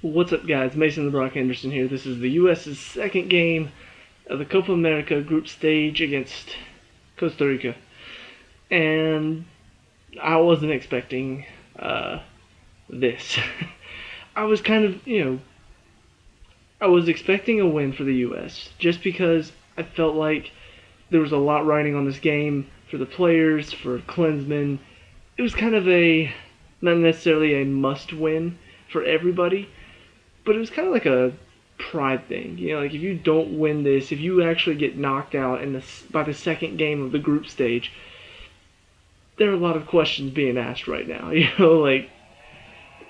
What's up, guys? Mason the Brock Henderson here. This is the U.S.'s second game of the Copa America group stage against Costa Rica. And I wasn't expecting this. I was kind of, I was expecting a win for the U.S. just because I felt like there was a lot riding on this game for the players, for Klinsmann. It was kind of not necessarily a must win for everybody, but it was kind of like a pride thing. Like if you don't win this, if you actually get knocked out by the second game of the group stage, there are a lot of questions being asked right now. Like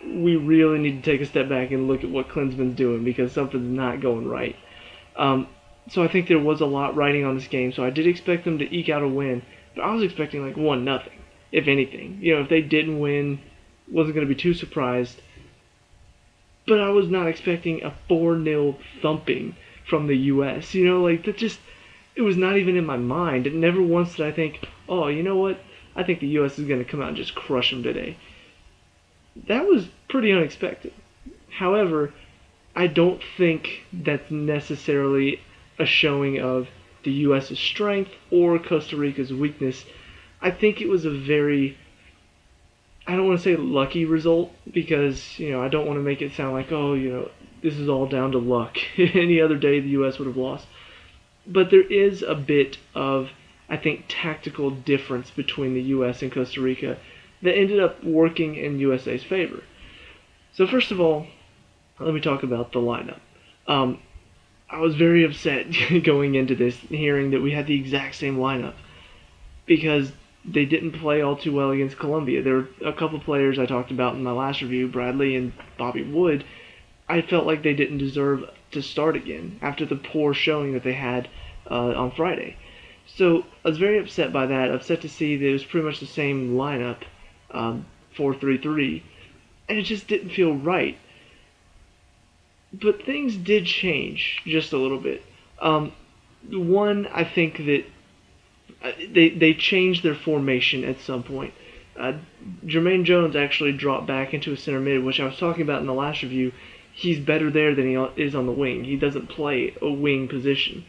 we really need to take a step back and look at what Klinsmann's doing because something's not going right. So I think there was a lot riding on this game. So I did expect them to eke out a win, but I was expecting like 1-0, if anything. If they didn't win, wasn't going to be too surprised. But I was not expecting a 4-0 thumping from the U.S. Like that it was not even in my mind. And never once did I think, oh, you know what? I think the U.S. is going to come out and just crush them today. That was pretty unexpected. However, I don't think that's necessarily a showing of the U.S.'s strength or Costa Rica's weakness. I think it was a very, I don't want to say lucky result because, I don't want to make it sound like, oh, this is all down to luck. Any other day the U.S. would have lost. But there is a bit of, I think, tactical difference between the U.S. and Costa Rica that ended up working in U.S.A.'s favor. So first of all, let me talk about the lineup. I was very upset going into this, hearing that we had the exact same lineup because they didn't play all too well against Colombia. There were a couple players I talked about in my last review, Bradley and Bobby Wood. I felt like they didn't deserve to start again after the poor showing that they had on Friday. So I was very upset by that, upset to see that it was pretty much the same lineup, 4-3-3, and it just didn't feel right. But things did change just a little bit. One, I think that they changed their formation at some point. Jermaine Jones actually dropped back into a center mid, which I was talking about in the last review. He's better there than he is on the wing. He doesn't play a wing position.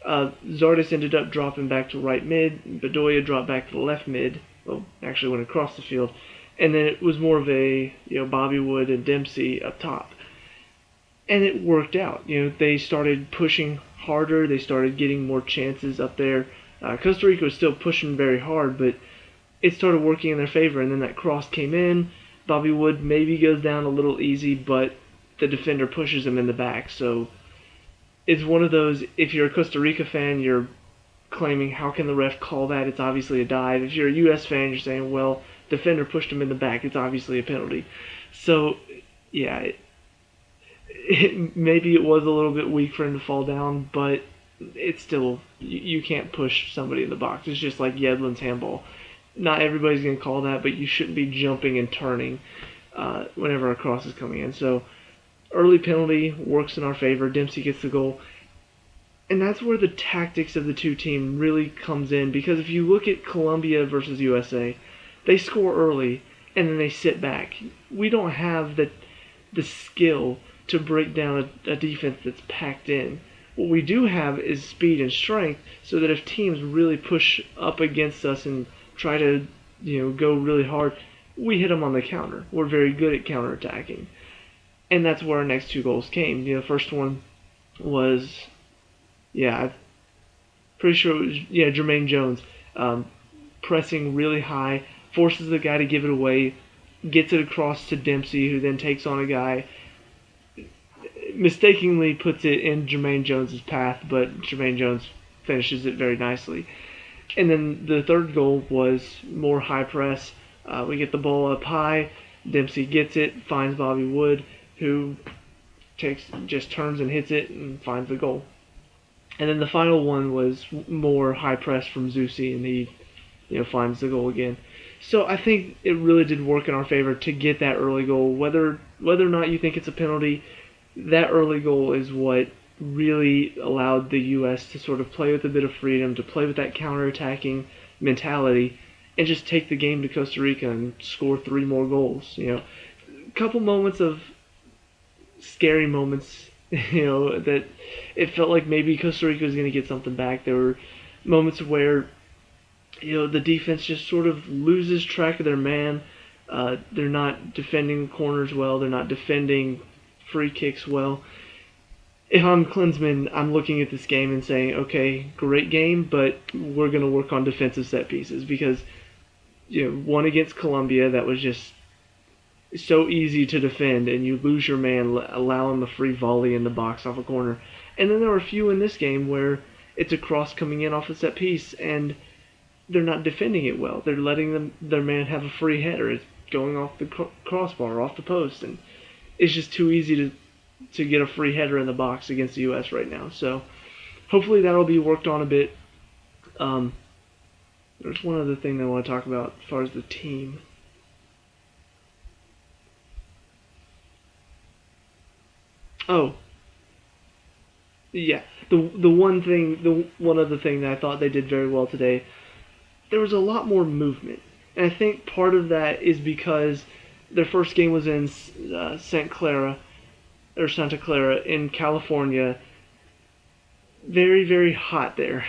Zardes ended up dropping back to right mid. Bedoya dropped back to the left mid. Well, actually went across the field. And then it was more of a Bobby Wood and Dempsey up top. And it worked out. They started pushing harder. They started getting more chances up there. Costa Rica was still pushing very hard, but it started working in their favor. And then that cross came in. Bobby Wood maybe goes down a little easy, but the defender pushes him in the back. So it's one of those, if you're a Costa Rica fan, you're claiming, how can the ref call that? It's obviously a dive. If you're a U.S. fan, you're saying, well, defender pushed him in the back. It's obviously a penalty. So, yeah, maybe it was a little bit weak for him to fall down, but it's still, you can't push somebody in the box. It's just like Yedlin's handball. Not everybody's going to call that, but you shouldn't be jumping and turning whenever a cross is coming in. So early penalty works in our favor. Dempsey gets the goal. And that's where the tactics of the two teams really comes in, because if you look at Colombia versus U.S.A., they score early and then they sit back. We don't have the skill to break down a defense that's packed in. What we do have is speed and strength, so that if teams really push up against us and try to go really hard, we hit them on the counter. We're very good at counterattacking. And that's where our next two goals came. The first one was, I'm pretty sure it was, Jermaine Jones pressing really high, forces the guy to give it away, gets it across to Dempsey, who then takes on a guy, mistakenly puts it in Jermaine Jones' path, but Jermaine Jones finishes it very nicely. And then the third goal was more high press. We get the ball up high, Dempsey gets it, finds Bobby Wood, who just turns and hits it and finds the goal. And then the final one was more high press from Zusi, and he finds the goal again. So I think it really did work in our favor to get that early goal. Whether or not you think it's a penalty, that early goal is what really allowed the U.S. to sort of play with a bit of freedom, to play with that counterattacking mentality, and just take the game to Costa Rica and score 3 more goals. A couple moments of scary moments, that it felt like maybe Costa Rica was going to get something back. There were moments where, the defense just sort of loses track of their man. They're not defending corners well. They're not defending free kicks well. If I'm Klinsmann, I'm looking at this game and saying, okay, great game, but we're going to work on defensive set pieces because, one against Colombia that was just so easy to defend, and you lose your man, allowing the free volley in the box off a corner. And then there were a few in this game where it's a cross coming in off a set piece, and they're not defending it well. They're letting their man have a free header. It's going off the crossbar, off the post, and it's just too easy to get a free header in the box against the U.S. right now. So hopefully that'll be worked on a bit. There's one other thing that I want to talk about as far as the team. Oh, yeah. The one other thing that I thought they did very well today, there was a lot more movement. And I think part of that is because their first game was in Santa Clara in California. Very, very hot there.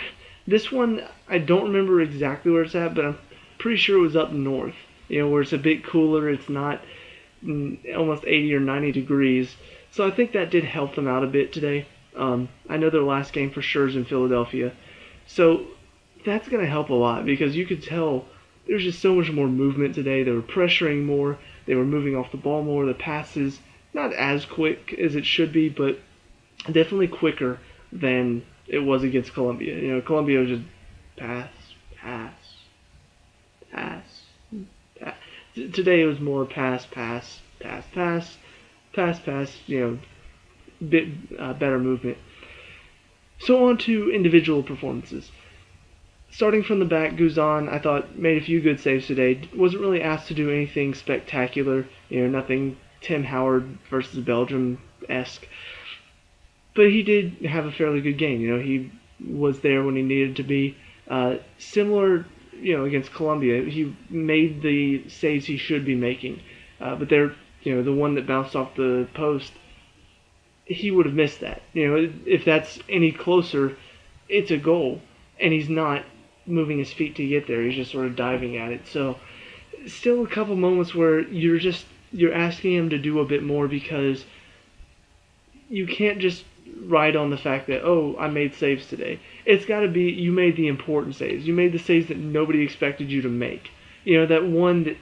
This one, I don't remember exactly where it's at, but I'm pretty sure it was up north, where it's a bit cooler. It's not almost 80 or 90 degrees. So I think that did help them out a bit today. I know their last game for sure is in Philadelphia. So that's going to help a lot because you could tell there's just so much more movement today. They were pressuring more. They were moving off the ball more. The passes, not as quick as it should be, but definitely quicker than it was against Colombia. Colombia was just pass, pass, pass, pass. Today it was more pass, pass, pass, pass, pass, pass, bit better movement. So on to individual performances. Starting from the back, Guzan, I thought, made a few good saves today. Wasn't really asked to do anything spectacular, nothing Tim Howard versus Belgium-esque. But he did have a fairly good game. He was there when he needed to be. Similar, against Colombia, he made the saves he should be making. But they're, the one that bounced off the post, he would have missed that. If that's any closer, it's a goal. And he's not moving his feet to get there. He's just sort of diving at it. So still a couple moments where you're asking him to do a bit more because you can't just ride on the fact that, oh, I made saves today. It's got to be you made the important saves. You made the saves that nobody expected you to make. That one that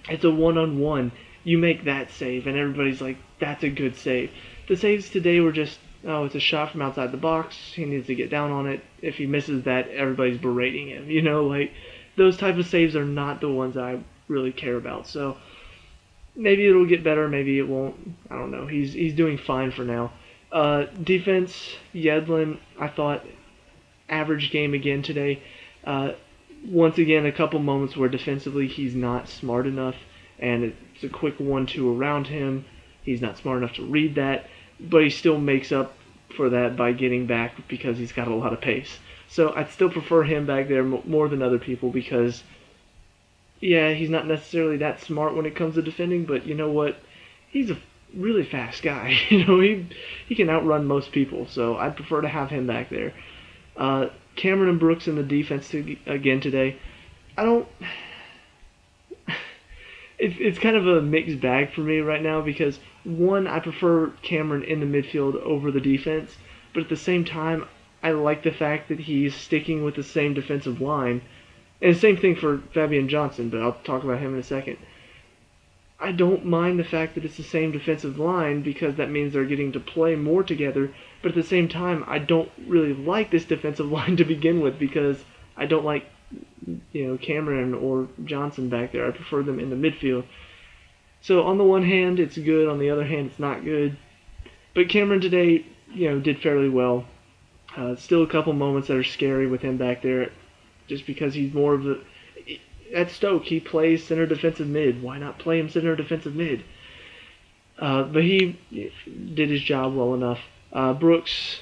it's a one-on-one. You make that save, and everybody's like, that's a good save. The saves today were just, oh, it's a shot from outside the box. He needs to get down on it. If he misses that, everybody's berating him. Those type of saves are not the ones I really care about. So maybe it'll get better, maybe it won't. I don't know. He's doing fine for now. Defense, Yedlin, I thought, average game again today. Once again, a couple moments where defensively he's not smart enough, and it's a quick 1-2 around him. He's not smart enough to read that, but he still makes up for that by getting back because he's got a lot of pace. So I'd still prefer him back there more than other people because, yeah, he's not necessarily that smart when it comes to defending, but you know what? He's a really fast guy. He can outrun most people, so I'd prefer to have him back there. Cameron and Brooks in the defense again today. It's kind of a mixed bag for me right now because, one, I prefer Cameron in the midfield over the defense, but at the same time, I like the fact that he's sticking with the same defensive line. And the same thing for Fabian Johnson, but I'll talk about him in a second. I don't mind the fact that it's the same defensive line because that means they're getting to play more together, but at the same time, I don't really like this defensive line to begin with because I don't like Cameron or Johnson back there. I prefer them in the midfield. So on the one hand, it's good. On the other hand, it's not good. But Cameron today, did fairly well. Still a couple moments that are scary with him back there, just because he's more of the. At Stoke, he plays center defensive mid. Why not play him center defensive mid? But he did his job well enough. Brooks,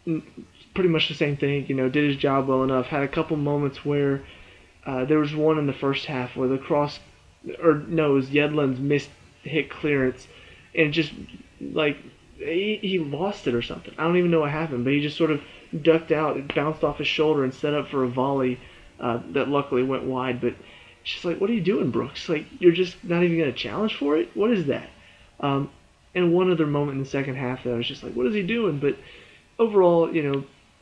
pretty much the same thing. Did his job well enough. Had a couple moments where there was one in the first half where the cross, it was Yedlin's missed hit clearance, and just like he lost it or something. I don't even know what happened, but he just sort of ducked out. It bounced off his shoulder and set up for a volley that luckily went wide. But it's just like, what are you doing, Brooks? Like, you're just not even going to challenge for it? What is that? Um, and one other moment in the second half that I was just like, what is he doing? But overall,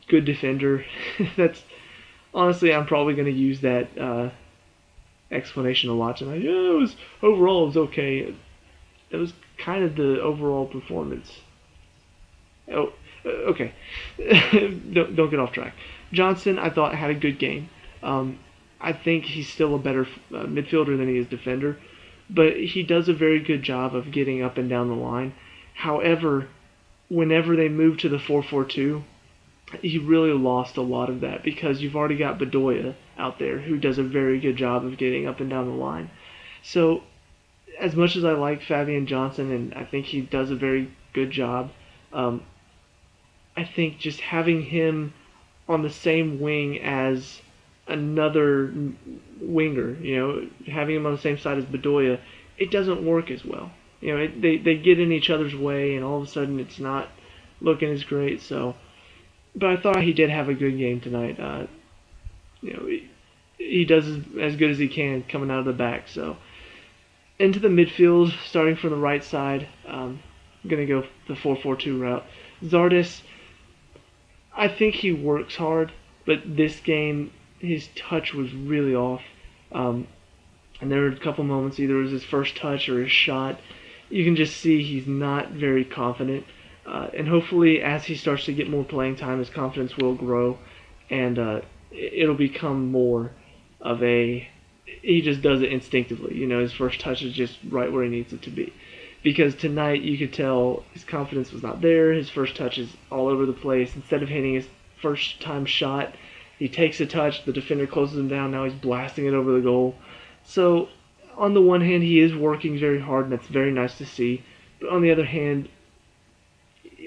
good defender. That's honestly, I'm probably going to use that explanation a lot tonight. Yeah, overall it was okay. It was kind of the overall performance. Oh, okay. don't get off track. Johnson, I thought, had a good game. I think he's still a better midfielder than he is defender, but he does a very good job of getting up and down the line. However, whenever they move to the 4-4-2, he really lost a lot of that because you've already got Bedoya out there who does a very good job of getting up and down the line. So, as much as I like Fabian Johnson and I think he does a very good job, I think just having him on the same wing as another winger, having him on the same side as Bedoya, it doesn't work as well. They get in each other's way, and all of a sudden it's not looking as great. So, but I thought he did have a good game tonight. He does as good as he can coming out of the back. So, into the midfield, starting from the right side, I'm gonna go the 4-4-2 route. Zardes, I think he works hard, but this game his touch was really off. And there were a couple moments, either it was his first touch or his shot. You can just see he's not very confident. And hopefully, as he starts to get more playing time, his confidence will grow, and it'll become more of a. He just does it instinctively. His first touch is just right where he needs it to be. Because tonight, you could tell his confidence was not there. His first touch is all over the place. Instead of hitting his first time shot, he takes a touch, the defender closes him down, now he's blasting it over the goal. So, on the one hand, he is working very hard, and that's very nice to see. But on the other hand,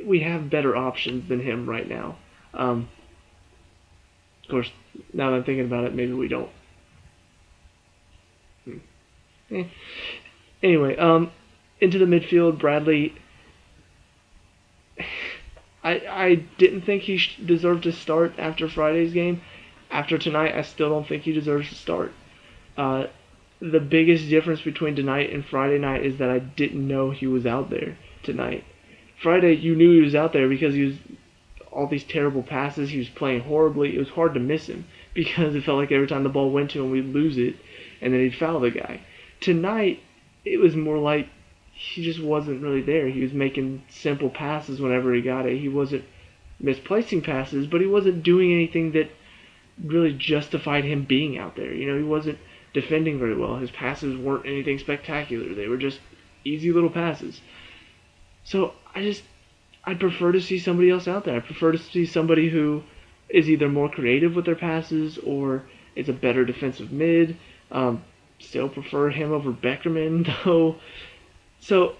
we have better options than him right now. Of course, now that I'm thinking about it, maybe we don't. Anyway, into the midfield, Bradley. I didn't think he deserved to start after Friday's game. After tonight, I still don't think he deserves to start. The biggest difference between tonight and Friday night is that I didn't know he was out there tonight. Friday, you knew he was out there because he was all these terrible passes. He was playing horribly. It was hard to miss him because it felt like every time the ball went to him, we'd lose it, and then he'd foul the guy. Tonight, it was more like he just wasn't really there. He was making simple passes whenever he got it. He wasn't misplacing passes, but he wasn't doing anything that really justified him being out there. He wasn't defending very well. His passes weren't anything spectacular. They were just easy little passes. So I'd prefer to see somebody else out there. I prefer to see somebody who is either more creative with their passes or is a better defensive mid. Still prefer him over Beckerman, though. So,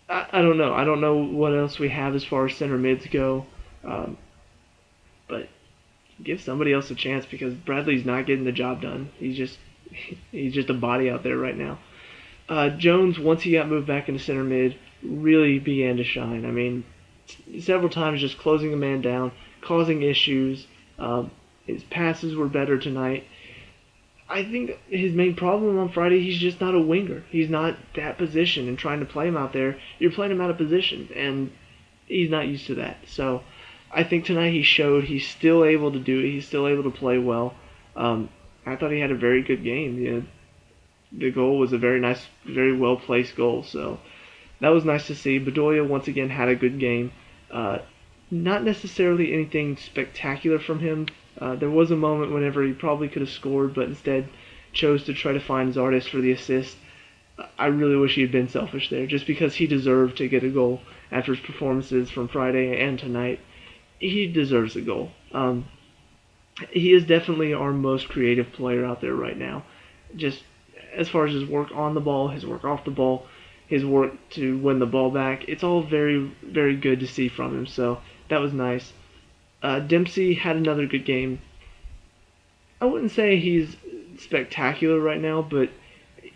I don't know. I don't know what else we have as far as center mids go. But give somebody else a chance because Bradley's not getting the job done. He's just a body out there right now. Jones, once he got moved back into center mid, really began to shine. I mean, several times just closing the man down, causing issues. His passes were better tonight. I think his main problem on Friday, he's just not a winger. He's not that position, and trying to play him out there, you're playing him out of position, and he's not used to that. So I think tonight he showed he's still able to do it. He's still able to play well. I thought he had a very good game. The goal was a very nice, very well-placed goal, so that was nice to see. Bedoya, once again, had a good game. Not necessarily anything spectacular from him. There was a moment whenever he probably could have scored, but instead chose to try to find Zardes for the assist. I really wish he had been selfish there, just because he deserved to get a goal after his performances from Friday and tonight. He deserves a goal. He is definitely our most creative player out there right now. Just as far as his work on the ball, his work off the ball, his work to win the ball back, it's all very, very good to see from him, so that was nice. Dempsey had another good game. I wouldn't say he's spectacular right now, but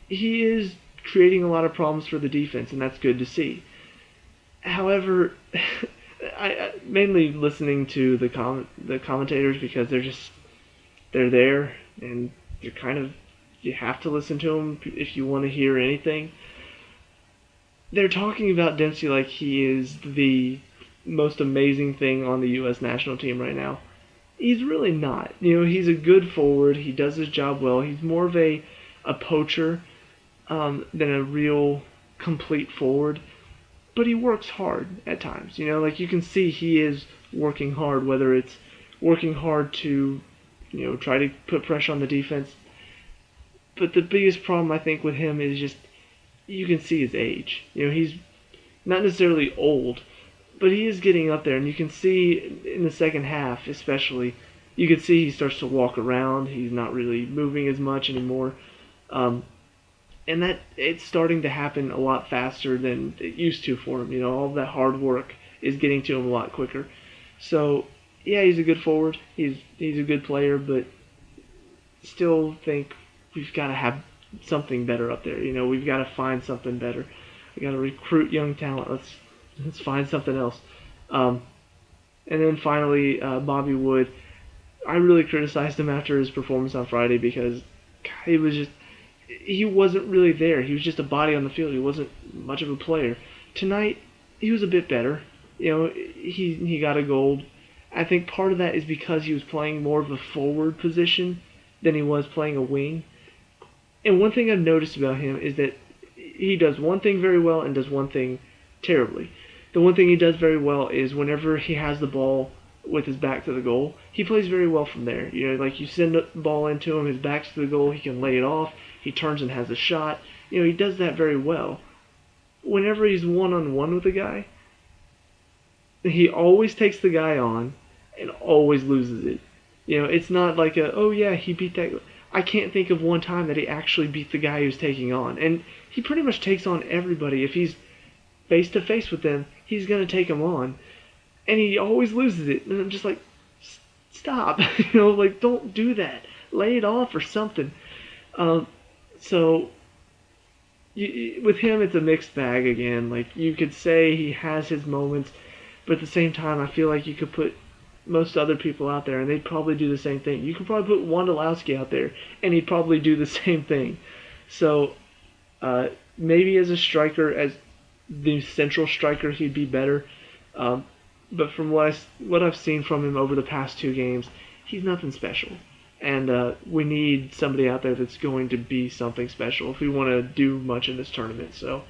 he is creating a lot of problems for the defense, and that's good to see. However, I mainly listening to the commentators because they're there and you're kind of you have to listen to them if you want to hear anything. They're talking about Dempsey like he is the most amazing thing on the U.S. national team right now. He's really not. He's a good forward. He does his job well. He's more of a poacher than a real complete forward. But he works hard at times. Like you can see he is working hard, whether it's working hard to, try to put pressure on the defense. But the biggest problem I think with him is just you can see his age. He's not necessarily old, but he is getting up there, and you can see in the second half, especially, you can see he starts to walk around. He's not really moving as much anymore. And that it's starting to happen a lot faster than it used to for him. All that hard work is getting to him a lot quicker. So yeah, he's a good forward. He's a good player, but still think we've got to have something better up there. We've got to find something better. We got to recruit young talent. Let's find something else. And then finally, Bobby Wood. I really criticized him after his performance on Friday because God, he wasn't really there. He was just a body on the field. He wasn't much of a player. Tonight, he was a bit better. He got a goal. I think part of that is because he was playing more of a forward position than he was playing a wing. And one thing I've noticed about him is that he does one thing very well and does one thing terribly. The one thing he does very well is whenever he has the ball with his back to the goal, he plays very well from there. Like you send the ball into him, his back's to the goal, he can lay it off. He turns and has a shot. He does that very well. Whenever he's one-on-one with a guy, he always takes the guy on and always loses it. It's not like oh yeah, he beat that. I can't think of one time that he actually beat the guy he was taking on. And he pretty much takes on everybody. If he's face-to-face with them, he's going to take them on. And he always loses it. And I'm just like, stop. Like, don't do that. Lay it off or something. So with him, it's a mixed bag again. Like you could say he has his moments, but at the same time, I feel like you could put most other people out there, and they'd probably do the same thing. You could probably put Wondolowski out there, and he'd probably do the same thing. So maybe as a striker, as the central striker, he'd be better. But from what I've seen from him over the past two games, he's nothing special. And we need somebody out there that's going to be something special if we want to do much in this tournament. So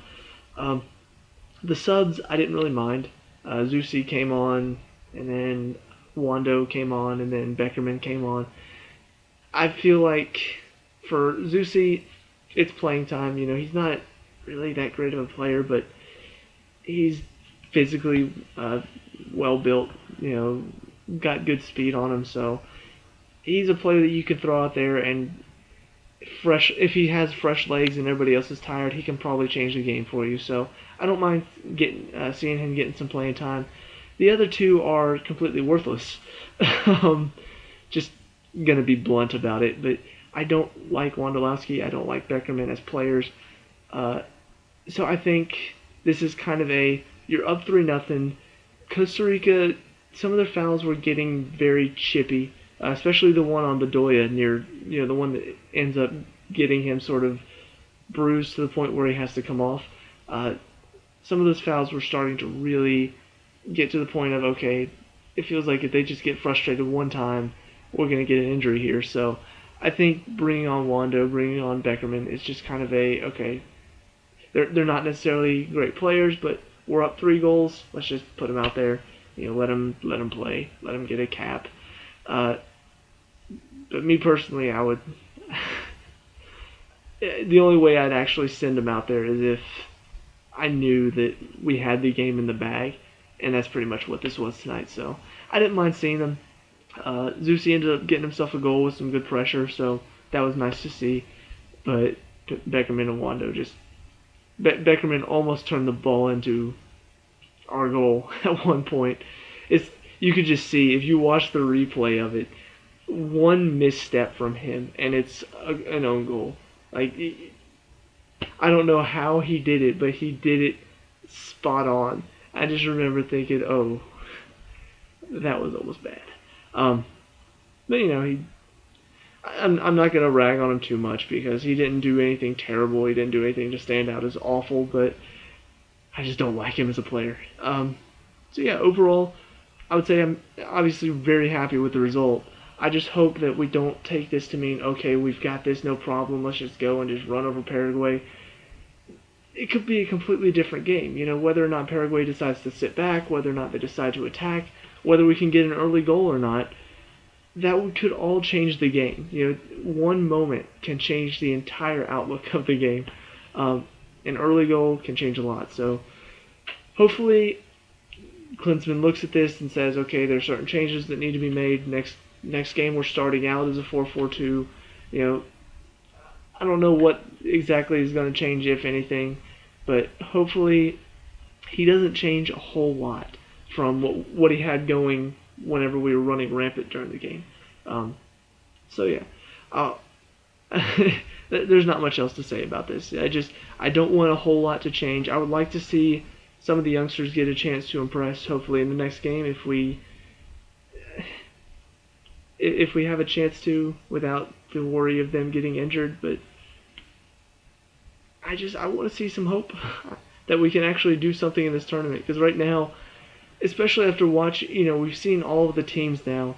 the subs, I didn't really mind. Zusi came on, and then Wando came on, and then Beckerman came on. I feel like for Zusi, it's playing time. He's not really that great of a player, but he's physically well built. Got good speed on him, so he's a player that you can throw out there and if he has fresh legs and everybody else is tired, he can probably change the game for you. So I don't mind seeing him getting some playing time. The other two are completely worthless. Just gonna be blunt about it, but I don't like Wondolowski. I don't like Beckerman as players. So I think this is kind of you're up 3-0. Costa Rica, some of their fouls were getting very chippy. Especially the one on Bedoya near, the one that ends up getting him sort of bruised to the point where he has to come off. Some of those fouls were starting to really get to the point of, okay, it feels like if they just get frustrated one time, we're going to get an injury here. So I think bringing on Wando, bringing on Beckerman is just kind of okay, they're not necessarily great players, but we're up 3 goals. Let's just put them out there. Let them play. Let them get a cap. But me personally, I would. The only way I'd actually send him out there is if I knew that we had the game in the bag, and that's pretty much what this was tonight. So I didn't mind seeing him. Zusi ended up getting himself a goal with some good pressure, so that was nice to see. But Beckerman and Wando Beckerman almost turned the ball into our goal at one point. You could just see, if you watch the replay of it, one misstep from him, and it's an own goal. Like, I don't know how he did it, but he did it spot on. I just remember thinking, oh, that was almost bad. Um, but I'm not gonna rag on him too much because he didn't do anything terrible. He didn't do anything to stand out as awful, but I just don't like him as a player. So yeah, overall, I would say I'm obviously very happy with the result. I just hope that we don't take this to mean, okay, we've got this, no problem, let's just go and just run over Paraguay. It could be a completely different game. Whether or not Paraguay decides to sit back, whether or not they decide to attack, whether we can get an early goal or not, that could all change the game. One moment can change the entire outlook of the game. An early goal can change a lot. So hopefully Klinsmann looks at this and says, okay, there are certain changes that need to be made. Next game we're starting out as a 4-4-2. I don't know what exactly is going to change, if anything, but hopefully he doesn't change a whole lot from what he had going whenever we were running rampant during the game. So yeah, there's not much else to say about this. I don't want a whole lot to change. I would like to see some of the youngsters get a chance to impress. Hopefully in the next game, if we have a chance to, without the worry of them getting injured. But I want to see some hope that we can actually do something in this tournament. Because right now, especially after watching, we've seen all of the teams now.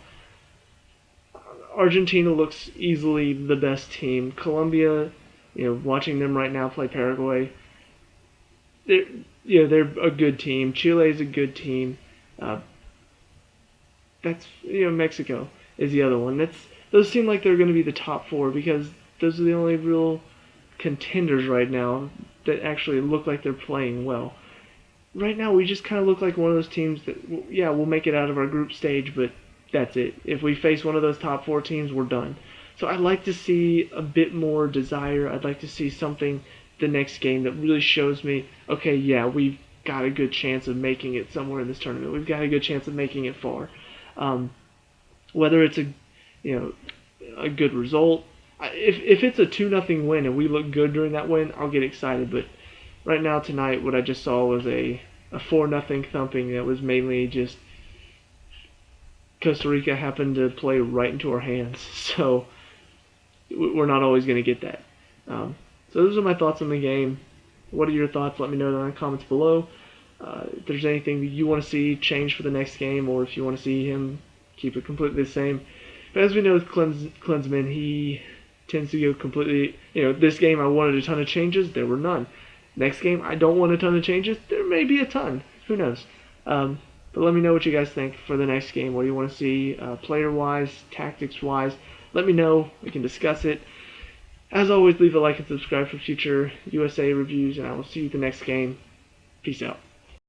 Argentina looks easily the best team. Colombia, watching them right now play Paraguay, they're a good team. Chile is a good team. That's Mexico is the other one. Those seem like they're going to be the top four because those are the only real contenders right now that actually look like they're playing well. Right now, we just kind of look like one of those teams that, yeah, we'll make it out of our group stage, but that's it. If we face one of those top four teams, we're done. So I'd like to see a bit more desire. I'd like to see something the next game that really shows me, okay, yeah, we've got a good chance of making it somewhere in this tournament. We've got a good chance of making it far. Whether it's a good result, if it's a 2-0 win and we look good during that win, I'll get excited. But right now tonight, what I just saw was a 4-0 thumping that was mainly just Costa Rica happened to play right into our hands. So we're not always going to get that. So those are my thoughts on the game. What are your thoughts? Let me know in the comments below. If there's anything that you want to see change for the next game, or if you want to see him keep it completely the same. But as we know with Klinsmann, he tends to go completely, this game I wanted a ton of changes, there were none. Next game, I don't want a ton of changes, there may be a ton. Who knows? But let me know what you guys think for the next game. What do you want to see player-wise, tactics-wise? Let me know. We can discuss it. As always, leave a like and subscribe for future USA reviews, and I will see you the next game. Peace out.